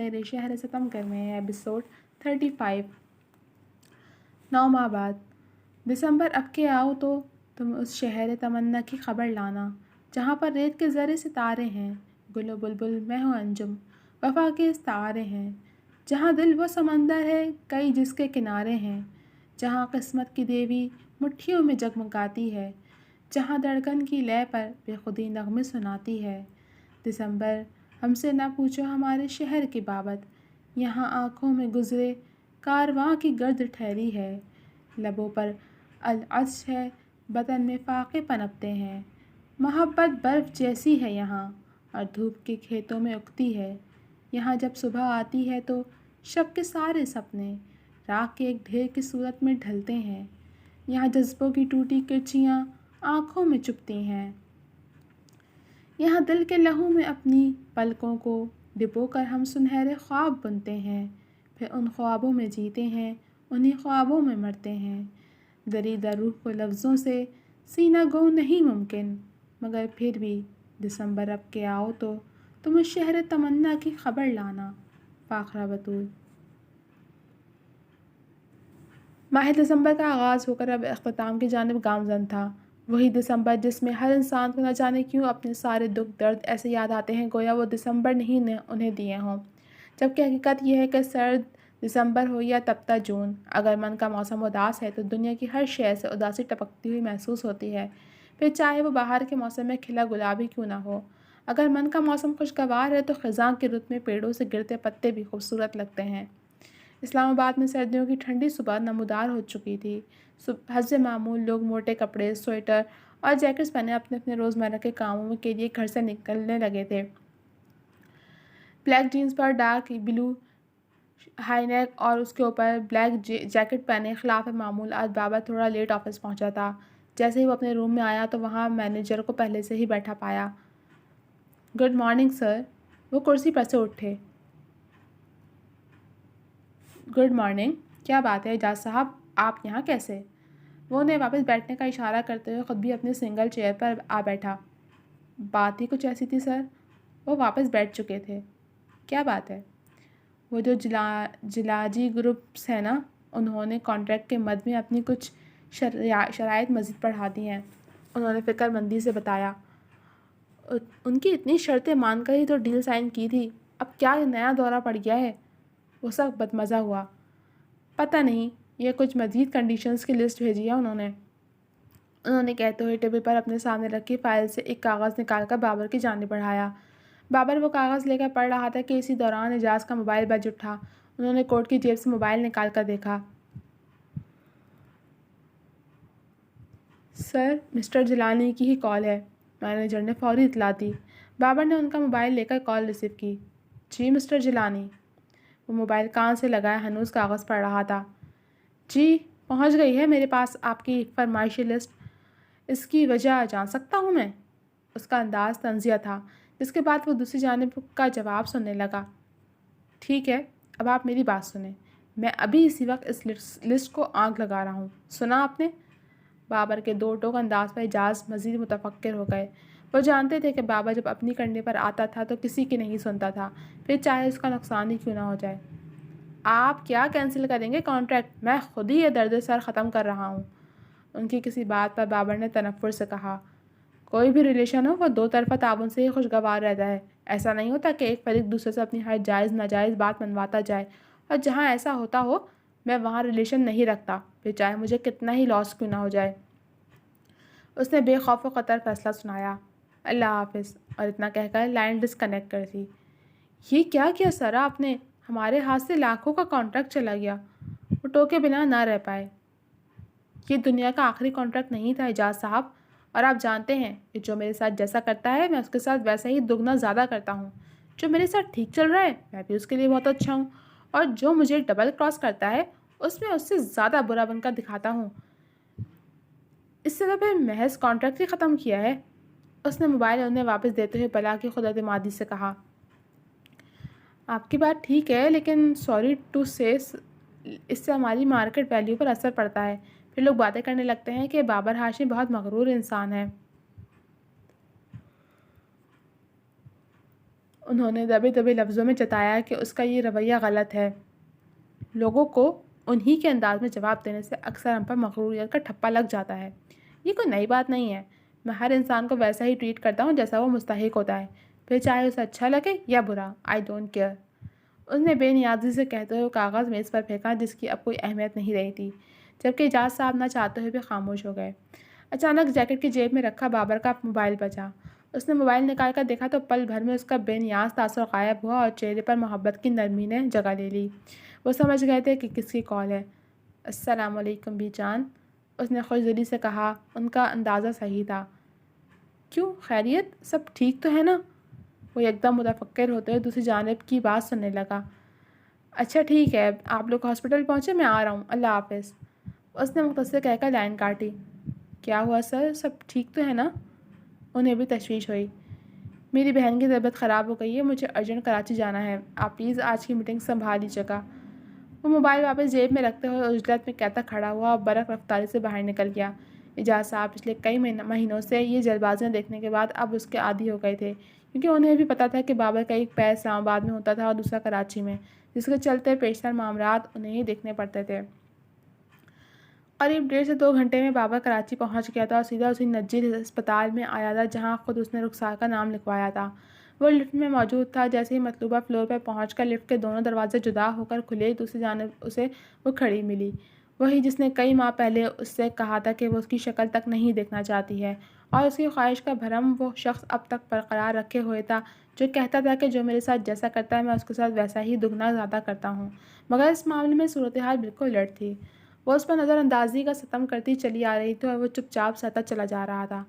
تیرے شہر ستم کر میں ایپیسوڈ 35۔ 9 ماہ بعد دسمبر اب کے آؤ تو تم اس شہر تمنا کی خبر لانا جہاں پر ریت کے ذرے ستارے ہیں، گل و بلبل مہ و انجم وفا کے استعارے ہیں، جہاں دل وہ سمندر ہے کئی جس کے کنارے ہیں، جہاں قسمت کی دیوی مٹھیوں میں جگمگاتی ہے، جہاں دھڑکن کی لے پر بے خودی نغمے سناتی ہے۔ دسمبر ہم سے نہ پوچھو ہمارے شہر کی بابت، یہاں آنکھوں میں گزرے کارواں کی گرد ٹھہری ہے، لبوں پر العطش ہے، بدن میں فاقے پنپتے ہیں، محبت برف جیسی ہے یہاں اور دھوپ کے کھیتوں میں اگتی ہے، یہاں جب صبح آتی ہے تو شب کے سارے سپنے راکھ کے ایک ڈھیر کی صورت میں ڈھلتے ہیں، یہاں جذبوں کی ٹوٹی کرچیاں آنکھوں میں چبھتی ہیں، یہاں دل کے لہو میں اپنی پلکوں کو ڈبو کر ہم سنہرے خواب بنتے ہیں، پھر ان خوابوں میں جیتے ہیں، انہی خوابوں میں مرتے ہیں۔ دریدہ روح کو لفظوں سے سینہ گو نہیں ممکن، مگر پھر بھی دسمبر اب کے آؤ تو تم اس شہر تمنا کی خبر لانا۔ فاخرہ بتول۔ ماہ دسمبر کا آغاز ہو کر اب اختتام کی جانب گامزن تھا، وہی دسمبر جس میں ہر انسان کو نہ جانے کیوں اپنے سارے دکھ درد ایسے یاد آتے ہیں گویا وہ دسمبر نے ہی انہیں دیے ہوں، جبکہ حقیقت یہ ہے کہ سرد دسمبر ہو یا تپتا جون، اگر من کا موسم اداس ہے تو دنیا کی ہر شے سے اداسی ٹپکتی ہوئی محسوس ہوتی ہے، پھر چاہے وہ بہار کے موسم میں کھلا گلاب ہی کیوں نہ ہو۔ اگر من کا موسم خوشگوار ہے تو خزاں کی رت میں پیڑوں سے گرتے پتے بھی خوبصورت لگتے ہیں۔ اسلام آباد میں سردیوں کی ٹھنڈی صبح نمودار ہو چکی تھی، حسب معمول لوگ موٹے کپڑے، سویٹر اور جیکٹس پہنے اپنے اپنے روزمرہ کے کاموں کے لیے گھر سے نکلنے لگے تھے۔ بلیک جینز پر ڈارک بلو ہائی نیک اور اس کے اوپر بلیک جیکٹ پہنے خلاف معمول آج بابر تھوڑا لیٹ آفس پہنچا تھا۔ جیسے ہی وہ اپنے روم میں آیا تو وہاں مینیجر کو پہلے سے ہی بیٹھا پایا۔ Good morning sir. وہ کرسی پر سے اٹھے۔ گڈ مارننگ، کیا بات ہے اعجاز صاحب، آپ یہاں کیسے؟ وہ انہیں واپس بیٹھنے کا اشارہ کرتے ہوئے خود بھی اپنی سنگل چیئر پر آ بیٹھا۔ بات ہی کچھ ایسی تھی سر۔ وہ واپس بیٹھ چکے تھے۔ کیا بات ہے؟ وہ جو جلاجی گروپس ہیں نا، انہوں نے کانٹریکٹ کے مد میں اپنی کچھ شرائط مزید بڑھا دی ہیں، انہوں نے فکر مندی سے بتایا۔ ان کی اتنی شرطیں مان کر ہی تو ڈیل سائن کی تھی، اب کیا نیا دورہ پڑ گیا ہے؟ وہ سخت بدمزہ ہوا۔ پتہ نہیں، یہ کچھ مزید کنڈیشنز کی لسٹ بھیجی ہے انہوں نے کہتے ہوئے ٹیبل پر اپنے سامنے رکھی فائل سے ایک کاغذ نکال کر بابر کی جانب بڑھایا۔ بابر وہ کاغذ لے کر پڑھ رہا تھا کہ اسی دوران اعجاز کا موبائل بج اٹھا۔ انہوں نے کوٹ کی جیب سے موبائل نکال کر دیکھا۔ سر، مسٹر جیلانی کی ہی کال ہے، مینیجر نے فوری اطلاع دی۔ بابر نے ان کا موبائل لے کر کال ریسیو کی۔ جی مسٹر جیلانی۔ وہ موبائل کان سے لگائے ہنوز کاغذ پڑھ رہا تھا۔ جی، پہنچ گئی ہے میرے پاس آپ کی فرمائشی لسٹ، اس کی وجہ جان سکتا ہوں میں؟ اس کا انداز طنزیہ تھا، جس کے بعد وہ دوسری جانب کا جواب سننے لگا۔ ٹھیک ہے، اب آپ میری بات سنیں، میں ابھی اسی وقت اس لسٹ کو آنکھ لگا رہا ہوں، سنا آپ نے؟ بابر کے دو ٹوک انداز پر اعجاز مزید متفکر ہو گئے۔ وہ جانتے تھے کہ بابر جب اپنی کرنے پر آتا تھا تو کسی کی نہیں سنتا تھا، پھر چاہے اس کا نقصان ہی کیوں نہ ہو جائے۔ آپ کیا کینسل کریں گے کانٹریکٹ؟ میں خود ہی یہ درد سر ختم کر رہا ہوں۔ ان کی کسی بات پر بابر نے تنفر سے کہا۔ کوئی بھی ریلیشن ہو وہ دو طرفہ تعاون سے ہی خوشگوار رہتا ہے، ایسا نہیں ہوتا کہ ایک فریق دوسرے سے اپنی ہر جائز ناجائز بات منواتا جائے، اور جہاں ایسا ہوتا ہو میں وہاں ریلیشن نہیں رکھتا، پھر چاہے مجھے کتنا ہی لاس کیوں نہ ہو جائے۔ اس نے بے خوف و خطر فیصلہ سنایا۔ اللہ حافظ، اور اتنا کہہ کر لائن ڈسکنیکٹ کر دی۔ یہ کیا کیا سر آپ نے؟ ہمارے ہاتھ سے لاکھوں کا کانٹریکٹ چلا گیا۔ وہ ٹوکے بنا نہ رہ پائے۔ یہ دنیا کا آخری کانٹریکٹ نہیں تھا اعجاز صاحب، اور آپ جانتے ہیں کہ جو میرے ساتھ جیسا کرتا ہے میں اس کے ساتھ ویسا ہی دگنا زیادہ کرتا ہوں، جو میرے ساتھ ٹھیک چل رہا ہے میں بھی اس کے لیے بہت اچھا ہوں، اور جو مجھے ڈبل کراس کرتا ہے اس میں اس سے زیادہ برا بن کر دکھاتا ہوں۔ اس سے تو پھر محض کانٹریکٹ ہی ختم کیا ہے۔ اس نے موبائل انہیں واپس دیتے ہوئے بلا کی خود اعتمادی سے کہا۔ آپ کی بات ٹھیک ہے، لیکن سوری ٹو سے اس سے ہماری مارکیٹ ویلیو پر اثر پڑتا ہے، پھر لوگ باتیں کرنے لگتے ہیں کہ بابر ہاشمی بہت مغرور انسان ہے۔ انہوں نے دبے دبے لفظوں میں جتایا کہ اس کا یہ رویہ غلط ہے۔ لوگوں کو انہی کے انداز میں جواب دینے سے اکثر ہم پر مغروریت کا ٹھپا لگ جاتا ہے۔ یہ کوئی نئی بات نہیں ہے، میں ہر انسان کو ویسا ہی ٹریٹ کرتا ہوں جیسا وہ مستحق ہوتا ہے، پھر چاہے اسے اچھا لگے یا برا، آئی ڈونٹ کیئر۔ اس نے بے نیازی سے کہتے ہوئے کاغذ میز پر پھینکا جس کی اب کوئی اہمیت نہیں رہی تھی، جبکہ اعجاز صاحب نہ چاہتے ہوئے بھی خاموش ہو گئے۔ اچانک جیکٹ کی جیب میں رکھا بابر کا موبائل بجا۔ اس نے موبائل نکال کر دیکھا تو پل بھر میں اس کا بے نیاز تاثر غائب ہوا اور چہرے پر محبت کی نرمی نے جگہ لے لی۔ وہ سمجھ گئے تھے کہ کس کی کال ہے۔ السلام علیکم بی جان، اس نے خوش دلی سے کہا۔ ان کا اندازہ صحیح تھا۔ کیوں، خیریت؟ سب ٹھیک تو ہے نا؟ وہ یکدم متفکر ہوتے ہوئے دوسری جانب کی بات سننے لگا۔ اچھا ٹھیک ہے، آپ لوگ ہاسپٹل پہنچے، میں آ رہا ہوں، اللہ حافظ۔ اس نے مختصر کہہ کر لائن کاٹی۔ کیا ہوا سر، سب ٹھیک تو ہے نا؟ انہیں بھی تشویش ہوئی۔ میری بہن کی طبیعت خراب ہو گئی ہے، مجھے ارجنٹ کراچی جانا ہے، آپ پلیز آج کی میٹنگ سنبھال لیجیے گا۔ وہ موبائل واپس جیب میں رکھتے ہوئے عجلت میں کہتا کھڑا ہوا اور برق رفتاری سے باہر نکل گیا۔ اعجاز صاحب پچھلے کئی مہینوں سے یہ جلد بازیاں دیکھنے کے بعد اب اس کے عادی ہو گئے تھے، کیونکہ انہیں بھی پتہ تھا کہ بابر کا ایک پیر اسلام آباد میں ہوتا تھا اور دوسرا کراچی میں، جس کے چلتے پیشتر معاملات انہیں ہی دیکھنے پڑتے تھے۔ قریب 1.5 سے 2 گھنٹے میں بابر کراچی پہنچ گیا تھا اور سیدھا اسی نجی ہسپتال میں آیا تھا جہاں خود اس نے رخسار کا نام لکھوایا تھا۔ وہ لفٹ میں موجود تھا۔ جیسے ہی مطلوبہ فلور پر پہنچ کر لفٹ کے دونوں دروازے جدا ہو کر کھلے، دوسری جانب اسے وہ کھڑی ملی، وہی جس نے کئی ماہ پہلے اس سے کہا تھا کہ وہ اس کی شکل تک نہیں دیکھنا چاہتی ہے، اور اس کی خواہش کا بھرم وہ شخص اب تک برقرار رکھے ہوئے تھا جو کہتا تھا کہ جو میرے ساتھ جیسا کرتا ہے میں اس کے ساتھ ویسا ہی دگنا زیادہ کرتا ہوں، مگر اس معاملے میں صورتحال بالکل الٹ تھی۔ وہ اس پر نظر اندازی کا ستم کرتی چلی آ رہی تھی اور وہ چپ چاپ سہتا چلا جا رہا تھا۔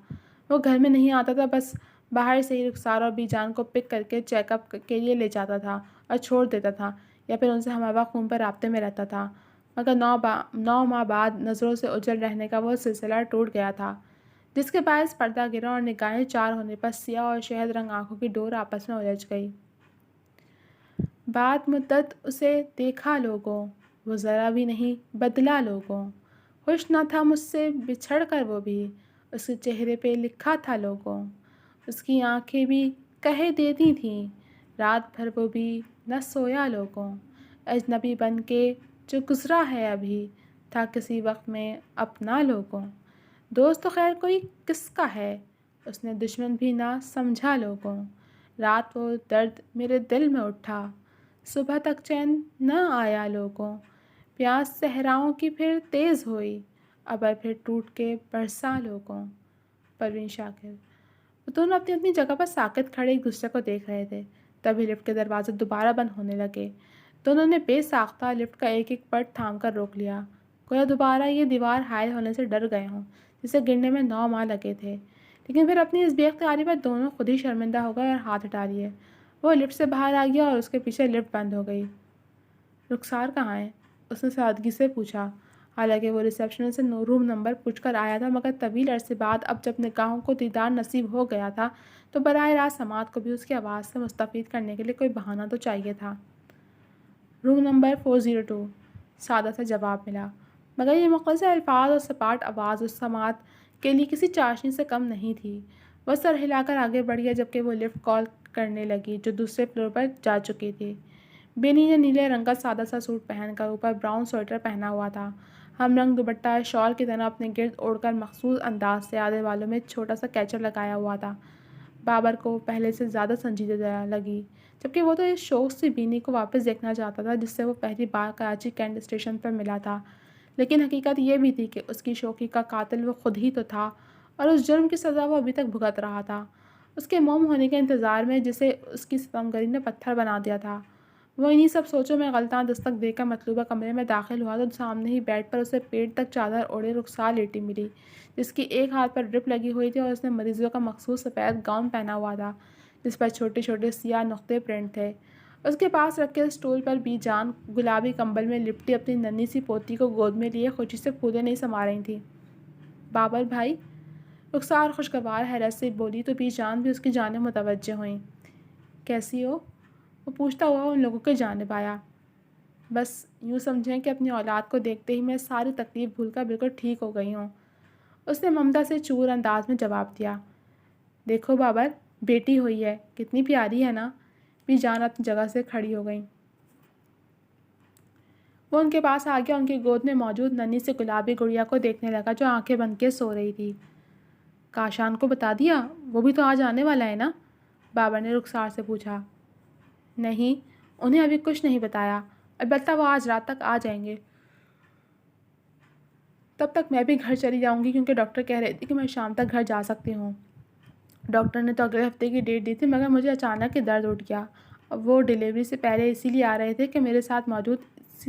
وہ گھر میں نہیں آتا تھا، بس باہر سے ہی رخسار اور بی جان کو پک کر کے چیک اپ کے لیے لے جاتا تھا اور چھوڑ دیتا تھا، یا پھر ان سے ہم ہوا خون پر رابطے میں رہتا تھا، مگر 9 ماہ بعد نظروں سے اوجھل رہنے کا وہ سلسلہ ٹوٹ گیا تھا، جس کے باعث پردہ گرا اور نگاہیں چار ہونے پر سیاہ اور شہد رنگ آنکھوں کی ڈور آپس میں الجھ گئی۔ بعد مدت اسے دیکھا لوگوں، وہ ذرا بھی نہیں بدلا لوگوں، خوش نہ تھا مجھ سے بچھڑ کر وہ بھی، اس کے چہرے پہ لکھا تھا لوگوں، اس کی آنکھیں بھی کہہ دیتی تھیں، رات بھر وہ بھی نہ سویا لوگوں، اجنبی بن کے جو گزرا ہے ابھی، تھا کسی وقت میں اپنا لوگوں، دوست تو خیر کوئی کس کا ہے، اس نے دشمن بھی نہ سمجھا لوگوں، رات وہ درد میرے دل میں اٹھا، صبح تک چین نہ آیا لوگوں، پیاس صحراؤں کی پھر تیز ہوئی، ابر پھر ٹوٹ کے برسا لوگوں۔ پروین شاکر۔ وہ دونوں اپنی اپنی جگہ پر ساکت کھڑے ایک دوسرے کو دیکھ رہے تھے، تبھی لفٹ کے دروازے دوبارہ بند ہونے لگے۔ دونوں نے بے ساختہ لفٹ کا ایک ایک پٹ تھام کر روک لیا، گویا دوبارہ یہ دیوار حائل ہونے سے ڈر گئے ہوں جسے گرنے میں 9 ماہ لگے تھے، لیکن پھر اپنی اس بے اختیاری پر دونوں خود ہی شرمندہ ہو گئے اور ہاتھ ہٹا لیے۔ وہ لفٹ سے باہر آ گیا اور اس کے پیچھے لفٹ بند ہو گئی۔ رخسار کہاں ہے؟ اس نے سادگی سے پوچھا، حالانکہ وہ ریسیپشن سے روم نمبر پوچھ کر آیا تھا، مگر طویل عرصے بعد اب جب نگاہوں کو دیدار نصیب ہو گیا تھا تو براہ راست سماعت کو بھی اس کی آواز سے مستفید کرنے کے لیے کوئی بہانہ تو چاہیے تھا۔ روم نمبر 402، سادہ سا جواب ملا، مگر یہ مختصر الفاظ اور سپاٹ آواز اس سماعت کے لیے کسی چاشنی سے کم نہیں تھی۔ وہ سر ہلا کر آگے بڑھ گیا جبکہ وہ لفٹ کال کرنے لگی جو دوسرے فلور پر جا چکی تھی۔ بینی نے نیلے رنگ کا سادہ سا سوٹ پہن کر اوپر براؤن سویٹر پہنا ہوا تھا، ہم رنگ دوپٹہ شال کی طرح اپنے گرد اوڑھ کر مخصوص انداز سے آدھے بالوں میں چھوٹا سا کیچر لگایا ہوا تھا۔ بابر کو پہلے سے زیادہ سنجیدہ لگی، جبکہ وہ تو اس شوق سے بینی کو واپس دیکھنا چاہتا تھا جس سے وہ پہلی بار کراچی کینٹ اسٹیشن پر ملا تھا، لیکن حقیقت یہ بھی تھی کہ اس کی شوخی کا قاتل وہ خود ہی تو تھا اور اس جرم کی سزا وہ ابھی تک بھگت رہا تھا، اس کے موم ہونے کے انتظار میں جسے اس کی ستمگری نے پتھر بنا دیا تھا۔ وہ انہی سب سوچوں میں غلطاں دستک دے کر مطلوبہ کمرے میں داخل ہوا تو سامنے ہی بیڈ پر اسے پیٹ تک چادر اوڑھے رخسار لیٹی ملی، جس کی ایک ہاتھ پر ڈرپ لگی ہوئی تھی اور اس نے مریضوں کا مخصوص سفید گاؤن پہنا ہوا تھا جس پر چھوٹے چھوٹے سیاہ نقطے پرنٹ تھے۔ اس کے پاس رکھے اسٹول پر بی جان گلابی کمبل میں لپٹی اپنی ننھی سی پوتی کو گود میں لیے خوشی سے پھولے نہیں سما رہی تھیں۔ بابر بھائی، رخسار خوشگوار حیرت سے بولی تو بی جان بھی اس کی جانب متوجہ ہوئیں۔ کیسی ہو؟ وہ پوچھتا ہوا ان لوگوں کی جانب آیا۔ بس یوں سمجھیں کہ اپنی اولاد کو دیکھتے ہی میں ساری تکلیف بھول کر بالکل ٹھیک ہو گئی ہوں، اس نے ممتا سے چور انداز میں جواب دیا۔ دیکھو بابر، بیٹی ہوئی ہے، کتنی پیاری ہے نا، بھی جان اپنی جگہ سے کھڑی ہو گئیں۔ وہ ان کے پاس آ گیا، ان کی گود میں موجود ننھی سے گلابی گڑیا کو دیکھنے لگا جو آنکھیں بند کے سو رہی تھی۔ کاشان کو بتا دیا؟ وہ بھی تو آج آنے والا ہے نا؟ بابر نے رخسار سے پوچھا۔ نہیں، انہیں ابھی کچھ نہیں بتایا، البتہ وہ آج رات تک آ جائیں گے۔ تب تک میں بھی گھر چلی جاؤں گی کیونکہ ڈاکٹر کہہ رہی تھی کہ میں شام تک گھر جا سکتی ہوں۔ ڈاکٹر نے تو اگلے ہفتے کی ڈیٹ دی تھی، مگر مجھے اچانک ہی درد اٹھ گیا۔ اب وہ ڈیلیوری سے پہلے اسی لیے آ رہے تھے کہ میرے ساتھ موجود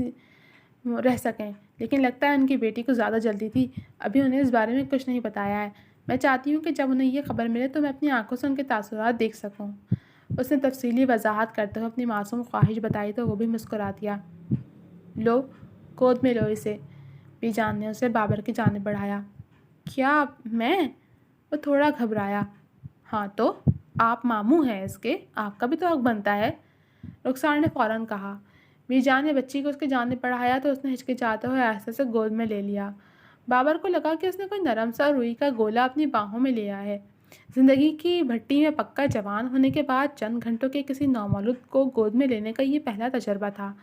رہ سکیں، لیکن لگتا ہے ان کی بیٹی کو زیادہ جلدی تھی۔ ابھی انہیں اس بارے میں کچھ نہیں بتایا ہے۔ میں چاہتی ہوں کہ جب انہیں یہ خبر ملے تو میں اپنی آنکھوں سے ان کے تاثرات دیکھ سکوں۔ اس نے تفصیلی وضاحت کرتے ہوئے اپنی معصوم خواہش بتائی تو وہ بھی مسکرا دیا۔ لو، گود میں لو اسے۔ بی جان نے اسے بابر کی جانب بڑھایا۔ کیا میں؟ وہ تھوڑا گھبرایا۔ ہاں تو، آپ ماموں ہیں اس کے، آپ کا بھی تو حق بنتا ہے، رخسار نے فوراً کہا۔ بی جان نے بچی کو اس کی جانب بڑھایا تو اس نے ہچکچاتے ہوئے آہستہ سے گود میں لے لیا۔ بابر کو لگا کہ اس نے کوئی نرم سا روئی کا گولا اپنی باہوں میں لیا ہے۔ زندگی کی بھٹی میں پکا جوان ہونے کے بعد چند گھنٹوں کے کسی نومولود کو گود میں لینے کا یہ پہلا تجربہ تھا۔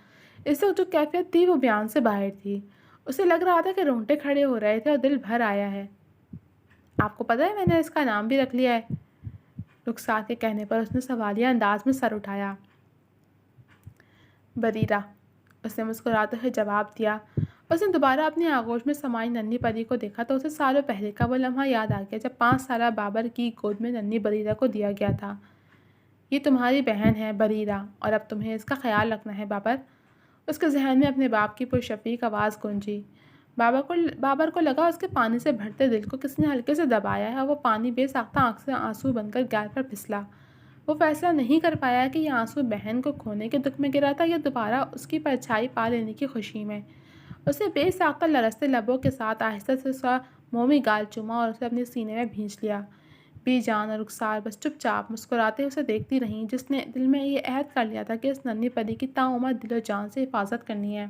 اس وقت جو کیفیت تھی وہ بیان سے باہر تھی۔ اسے لگ رہا تھا کہ رونگٹے کھڑے ہو رہے تھے اور دل بھر آیا ہے۔ آپ کو پتہ ہے میں نے اس کا نام بھی رکھ لیا ہے؟ رخسار کے کہنے پر اس نے سوالیہ انداز میں سر اٹھایا۔ بریرہ، اس نے مسکراتے ہوئے جواب دیا۔ اس نے دوبارہ اپنی آغوش میں سمائی ننھی پری کو دیکھا تو اسے سالوں پہلے کا وہ لمحہ یاد آ گیا جب 5 سالہ بابر کی گود میں ننھی بریرہ کو دیا گیا تھا۔ یہ تمہاری بہن ہے بریرہ، اور اب تمہیں اس کا خیال رکھنا ہے بابر۔ اس کے ذہن میں اپنے باپ کی پرشفیق آواز گونجی۔ بابر کو لگا اس کے پانی سے بھرتے دل کو کسی نے ہلکے سے دبایا ہے اور وہ پانی بے ساختہ آنکھ سے آنسو بن کر گال پر پھسلا۔ وہ فیصلہ نہیں کر پایا کہ یہ آنسو بہن کو کھونے کے دکھ میں گرا تھا یا دوبارہ اس کی پرچھائی پا لینے کی خوشی میں۔ اس نے بے ساختہ لرزتے لبوں کے ساتھ آہستہ سے اس کا مومی گال چوما اور اسے اپنے سینے میں بھینچ لیا۔ بی جان اور رخسار بس چپ چاپ مسکراتے اسے دیکھتی رہیں، جس نے دل میں یہ عہد کر لیا تھا کہ اس ننھی پری کی تاعمر دل و جان سے حفاظت کرنی ہے۔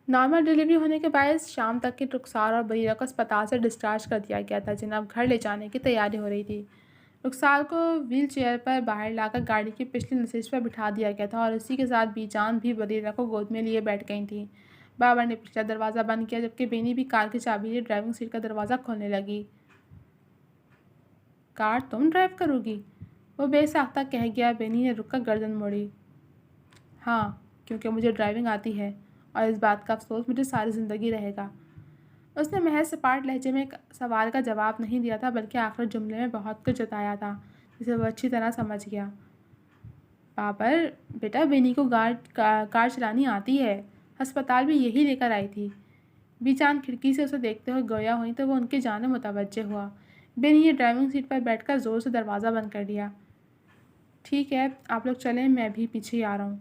نارمل ڈیلیوری ہونے کے باعث شام تک کی رخسار اور بریرہ کو اسپتال سے ڈسچارج کر دیا گیا تھا، جنہیں اب گھر لے جانے کی تیاری ہو رہی تھی۔ رخسار کو ویل چیئر پر باہر لا کر گاڑی کی پچھلی نشست پر بٹھا دیا گیا تھا اور اسی کے ساتھ بی جان بھی بریرہ کو گود میں لیے بیٹھ گئی تھیں۔ بابر نے پچھلا دروازہ بند کیا جبکہ بینی بھی کار کی چابی لیے ڈرائیونگ سیٹ کا دروازہ کھولنے لگی۔ کار تم ڈرائیو کرو گی؟ وہ بے ساختہ کہہ گیا۔ بینی نے رک کر گردن موڑی۔ ہاں، کیونکہ مجھے ڈرائیونگ آتی ہے اور اس بات کا افسوس مجھے ساری زندگی رہے گا۔ اس نے محض سپاٹ لہجے میں ایک سوال کا جواب نہیں دیا تھا بلکہ آخر جملے میں بہت کچھ جتایا تھا جسے وہ اچھی طرح سمجھ گیا۔ بابر بیٹا، بینی کو کار چلانی آتی ہے، ہسپتال بھی یہی لے کر آئی تھی۔ بی جان کھڑکی سے اسے دیکھتے ہوئے گویا ہوئی تو وہ ان کی جانب متوجہ ہوا۔ بینی نے ڈرائیونگ سیٹ پر بیٹھ کر زور سے دروازہ بند کر دیا۔ ٹھیک ہے، آپ لوگ چلیں، میں بھی پیچھے ہی آ رہا ہوں،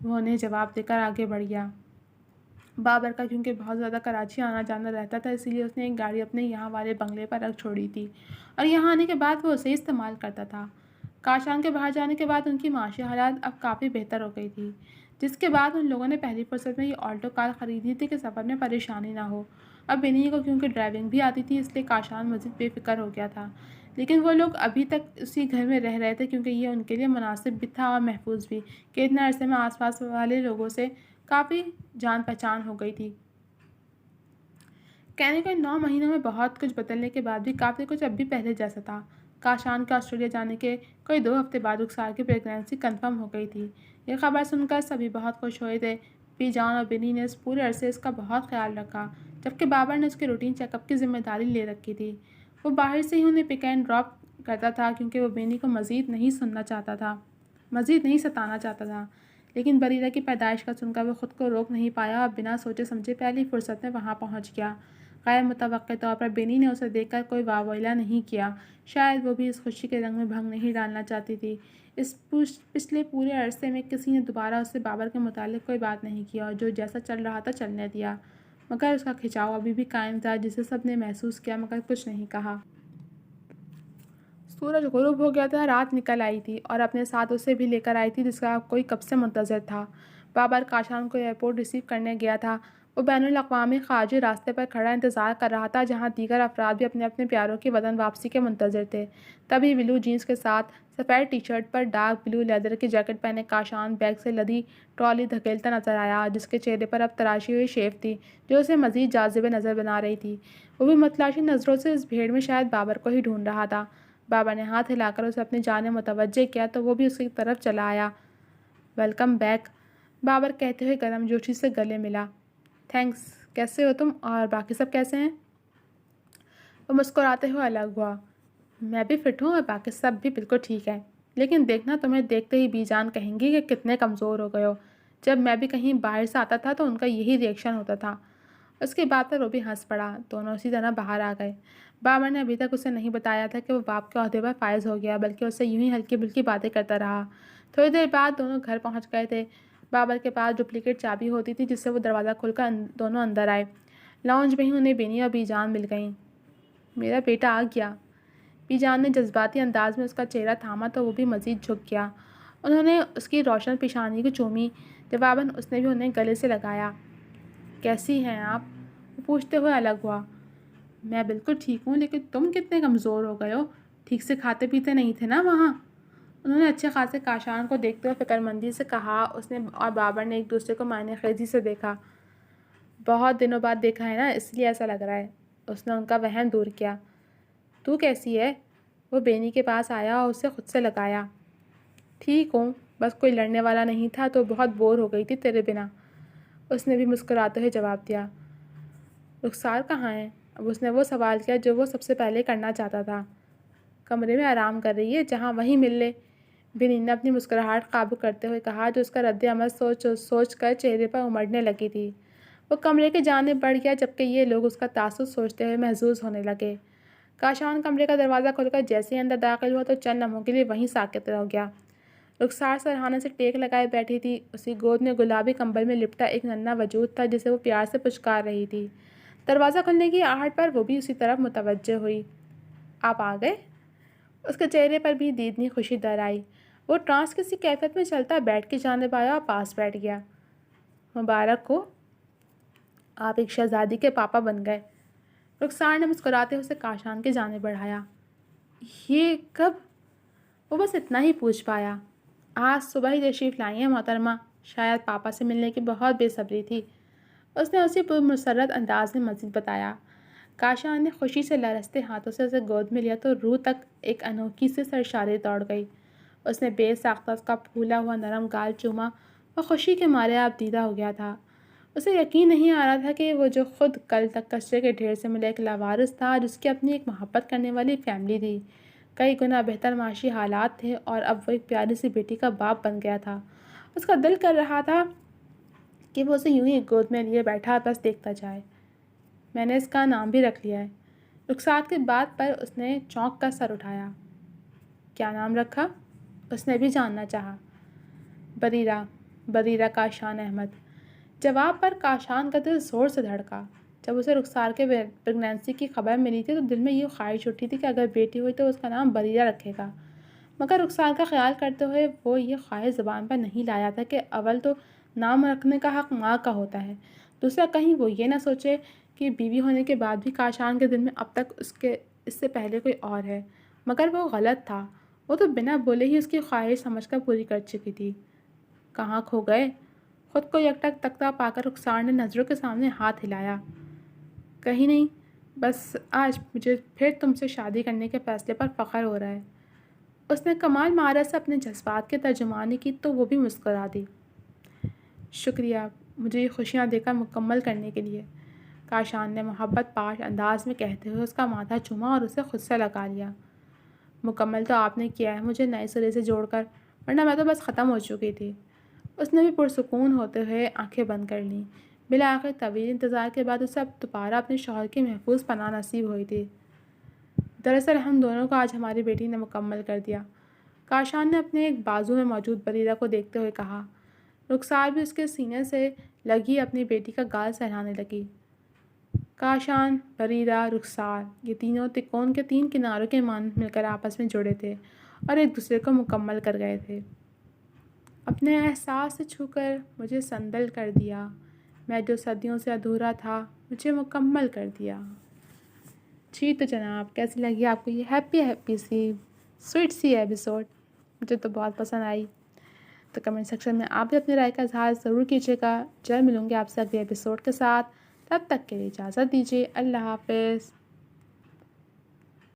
وہ انہیں جواب دے کر آگے بڑھ گیا۔ بابر کا کیونکہ بہت زیادہ کراچی آنا جانا رہتا تھا، اسی لیے اس نے ایک گاڑی اپنے یہاں والے بنگلے پر رکھ چھوڑی تھی اور یہاں آنے کے بعد وہ اسے استعمال کرتا تھا۔ کاشان کے باہر جانے کے بعد ان کی معاشی حالات اب کافی بہتر ہو گئی تھی، جس کے بعد ان لوگوں نے پہلی فرصت میں یہ آلٹو کار خریدی تھی کہ سفر میں پریشانی نہ ہو۔ اب بینی کو کیونکہ ڈرائیونگ بھی آتی تھی اس لیے کاشان مزید بے فکر ہو گیا تھا، لیکن وہ لوگ ابھی تک اسی گھر میں رہ رہے تھے کیونکہ یہ ان کے لیے مناسب بھی تھا اور محفوظ بھی کہ اتنے عرصے میں آس پاس والے لوگوں سے کافی جان پہچان ہو گئی تھی۔ کہنے کو ان 9 مہینوں میں بہت کچھ بدلنے کے بعد بھی کافی کچھ اب بھی پہلے جیسا تھا۔ کاشان کے آسٹریلیا جانے کے کوئی 2 ہفتے بعد رخسار کی پریگنینسی کنفرم ہو گئی تھی۔ یہ خبر سن کر سبھی بہت خوش ہوئے تھے۔ بی جان اور بینی نے اس پورے عرصے اس کا بہت خیال رکھا، جبکہ بابر نے اس کے روٹین چیک اپ کی ذمہ داری لے رکھی تھی۔ وہ باہر سے ہی انہیں پک اینڈ ڈراپ کرتا تھا کیونکہ وہ بینی کو مزید نہیں ستانا چاہتا تھا، لیکن بریرہ کی پیدائش کا سن کر وہ خود کو روک نہیں پایا اور بنا سوچے سمجھے پہلی فرصت میں وہاں پہنچ گیا۔ غیر متوقع طور پر بینی نے اسے دیکھ کر کوئی واہ ویلا نہیں کیا، شاید وہ بھی اس خوشی کے رنگ میں بھنگ نہیں ڈالنا چاہتی تھی۔ اس پچھلے پورے عرصے میں کسی نے دوبارہ اس سے بابر کے متعلق کوئی بات نہیں کی اور جو جیسا چل رہا تھا چلنے دیا، مگر اس کا کھنچاؤ ابھی بھی قائم تھا جسے سب نے محسوس کیا مگر کچھ نہیں کہا۔ سورج غروب ہو گیا تھا، رات نکل آئی تھی اور اپنے ساتھ اسے بھی لے کر آئی تھی جس کا کوئی کب سے منتظر تھا۔ بابر کاشان کو ایئرپورٹ ریسیو کرنے گیا تھا۔ وہ بین الاقوامی خارجی راستے پر کھڑا انتظار کر رہا تھا جہاں دیگر افراد بھی اپنے اپنے پیاروں کی وطن واپسی کے منتظر تھے۔ تبھی بلو جینس کے ساتھ سفید ٹی شرٹ پر ڈارک بلو لیدر کی جیکٹ پہنے کاشان بیگ سے لدی ٹرالی دھکیلتا نظر آیا، جس کے چہرے پر اب تراشی ہوئی شیو تھی جو اسے مزید جاذب نظر بنا رہی تھی۔ وہ بھی متلاشی نظروں سے اس بھیڑ میں شاید بابر کو ہی ڈھونڈ رہا تھا۔ بابر نے ہاتھ ہلا کر اسے اپنی جانب متوجہ کیا تو وہ بھی اس کی طرف چلا آیا۔ ویلکم بیک، بابر کہتے ہوئے گرم جوشی سے گلے ملا۔ تھینکس، کیسے ہو تم اور باقی سب کیسے ہیں؟ وہ مسکراتے ہوئے الگ ہوا۔ میں بھی فٹ ہوں اور باقی سب بھی بالکل ٹھیک ہے، لیکن دیکھنا تمہیں دیکھتے ہی بی جان کہیں گی کہ کتنے کمزور ہو گئے ہو۔ جب میں بھی کہیں باہر سے آتا تھا تو ان کا یہی ری ایکشن ہوتا تھا۔ اس کی بات پر وہ بھی ہنس پڑا۔ دونوں اسی طرح باہر آ گئے۔ بابر نے ابھی تک اسے نہیں بتایا تھا کہ وہ باپ کے عہدے پر فائز ہو گیا، بلکہ اسے یوں ہی ہلکی پھلکی باتیں کرتا رہا۔ تھوڑی دیر بعد دونوں گھر پہنچ گئے تھے۔ بابر کے پاس ڈپلیکیٹ چابی ہوتی تھی جس سے وہ دروازہ کھول کر دونوں اندر آئے۔ لاؤنج میں ہی انہیں بینی اور بی جان مل گئیں۔ میرا بیٹا آ گیا۔ بی جان نے جذباتی انداز میں اس کا چہرہ تھاما تو وہ بھی مزید جھک گیا۔ انہوں نے اس کی روشن پیشانی کو چومی۔ جواباً اس نے بھی انہیں گلے سے لگایا۔ کیسی ہیں آپ؟ وہ پوچھتے ہوئے الگ ہوا۔ میں بالکل ٹھیک ہوں، لیکن تم کتنے کمزور ہو گئے ہو؟ ٹھیک سے کھاتے پیتے نہیں تھے نا وہاں؟ انہوں نے اچھے خاصے کاشان کو دیکھتے ہوئے فکر مندی سے کہا۔ اس نے اور بابر نے ایک دوسرے کو معنی خیزی سے دیکھا۔ بہت دنوں بعد دیکھا ہے نا، اس لیے ایسا لگ رہا ہے۔ اس نے ان کا وہم دور کیا۔ تو کیسی ہے؟ وہ بینی کے پاس آیا اور اسے خود سے لگایا۔ ٹھیک ہوں، بس کوئی لڑنے والا نہیں تھا تو بہت بور ہو گئی تھی تیرے بنا، اس نے بھی مسکراتے ہوئے جواب دیا۔ رخسار کہاں ہے؟ اب اس نے وہ سوال کیا جو وہ سب سے پہلے کرنا چاہتا تھا۔ کمرے میں آرام کر رہی ہے، جہاں وہیں مل لے، بنی نے اپنی مسکراہٹ قابو کرتے ہوئے کہا جو اس کا رد عمل سوچ کر چہرے پر امڑنے لگی تھی۔ وہ کمرے کے جانب بڑھ گیا جبکہ یہ لوگ اس کا تعصب سوچتے ہوئے محظوظ ہونے لگے۔ کاشان کمرے کا دروازہ کھول کر جیسے ہی اندر داخل ہوا تو چند لمحوں کے لیے وہیں ساکت ہو گیا۔ رخسار سرہانے سے ٹیک لگائے بیٹھی تھی۔ اس کی گود میں گلابی کمبل میں لپٹا ایک ننھا وجود تھا جسے وہ پیار سے پچکار رہی تھی۔ دروازہ کھلنے کی آہٹ پر وہ بھی اسی طرف متوجہ ہوئی۔ آپ آ گئے؟ اس کے چہرے پر بھی دیدنی خوشی در آئی۔ وہ ٹرانس کی سی کیفیت میں چلتا بیڈ کی جانب آیا اور پاس بیٹھ گیا۔ مبارک ہو، آپ ایک شہزادی کے پاپا بن گئے۔ رخسار نے مسکراتے اسے کاشان کی جانب بڑھایا۔ یہ کب؟ وہ بس اتنا ہی پوچھ پایا۔ آج صبح ہی تشریف لائی ہیں محترمہ، شاید پاپا سے ملنے کی بہت بے صبری تھی، اس نے اسی پرمسرت انداز میں مزید بتایا۔ کاشان نے خوشی سے لرزتے ہاتھوں سے اسے گود میں لیا تو روح تک ایک انوکھی سی سرشاری دوڑ گئی۔ اس نے بے ساختہ اس کا پھولا ہوا نرم گال چوما اور خوشی کے مارے آپ دیدہ ہو گیا تھا۔ اسے یقین نہیں آ رہا تھا کہ وہ جو خود کل تک کچرے کے ڈھیر سے ملا ایک لاوارث تھا جس کی اپنی ایک محبت کرنے والی فیملی تھی، کئی گنا بہتر معاشی حالات تھے اور اب وہ ایک پیاری سی بیٹی کا باپ بن گیا تھا۔ اس کا دل کر رہا تھا کہ وہ اسے یوں ہی گود میں لیے بیٹھا بس دیکھتا جائے۔ میں نے اس کا نام بھی رکھ لیا ہے۔ رخسار کی بات پر اس نے چونک کر سر اٹھایا۔ کیا نام رکھا؟ اس نے بھی جاننا چاہا۔ بریرہ، بریرہ کاشان احمد۔ جواب پر کاشان کا دل زور سے دھڑکا۔ جب اسے رخسار کے پریگنینسی کی خبر ملی تھی تو دل میں یہ خواہش اٹھی تھی کہ اگر بیٹی ہوئی تو اس کا نام بریرہ رکھے گا، مگر رخسار کا خیال کرتے ہوئے وہ یہ خواہش زبان پر نہیں لایا تھا کہ اول تو نام رکھنے کا حق ماں کا ہوتا ہے، دوسرا کہیں وہ یہ نہ سوچے کہ بیوی ہونے کے بعد بھی کاشان کے دل میں اب تک اس سے پہلے کوئی اور ہے، مگر وہ غلط تھا۔ وہ تو بنا بولے ہی اس کی خواہش سمجھ کر پوری کر چکی تھی۔ کہاں کھو گئے؟ خود کو یکٹک تکتا پا کر رخسار نے نظروں کے سامنے ہاتھ ہلایا۔ کہیں نہیں، بس آج مجھے پھر تم سے شادی کرنے کے فیصلے پر فخر ہو رہا ہے۔ اس نے کمال مہارت سے اپنے جذبات کی ترجمانی کی تو وہ بھی مسکرا دی۔ شکریہ مجھے یہ خوشیاں دے کر مکمل کرنے کے لیے، کاشان نے محبت پاش انداز میں کہتے ہوئے اس کا ماتھا چوما اور اسے خود سے لگا لیا۔ مکمل تو آپ نے کیا ہے مجھے نئے سرے سے جوڑ کر، ورنہ میں تو بس ختم ہو چکی تھی۔ اس نے بھی پرسکون ہوتے ہوئے آنکھیں بند کر لیں۔ بالآخر طویل انتظار کے بعد اسے اب دوبارہ اپنے شوہر کی محفوظ پناہ نصیب ہوئی تھی۔ دراصل ہم دونوں کو آج ہماری بیٹی نے مکمل کر دیا، کاشان نے اپنے ایک بازو میں موجود بریرہ کو دیکھتے ہوئے کہا۔ رخسار بھی اس کے سینے سے لگی اپنی بیٹی کا گال سہلانے لگی۔ کاشان، بریرہ، رخسار، یہ تینوں تکون کے تین کناروں کے مانند مل کر آپس میں جڑے تھے اور ایک دوسرے کو مکمل کر گئے تھے۔ اپنے احساس سے چھو کر مجھے سندل کر دیا، میں جو صدیوں سے ادھورا تھا مجھے مکمل کر دیا۔ جی تو جناب، کیسی لگی آپ کو یہ ہیپی سی سویٹ سی ایپیسوڈ؟ مجھے تو بہت پسند آئی۔ تو کمنٹ سیکشن میں آپ بھی اپنی رائے کا اظہار ضرور کیجیے گا۔ جلد ملوں گے آپ سے اگلے ایپیسوڈ کے ساتھ، تب تک کے لیے اجازت دیجیے۔ اللہ حافظ۔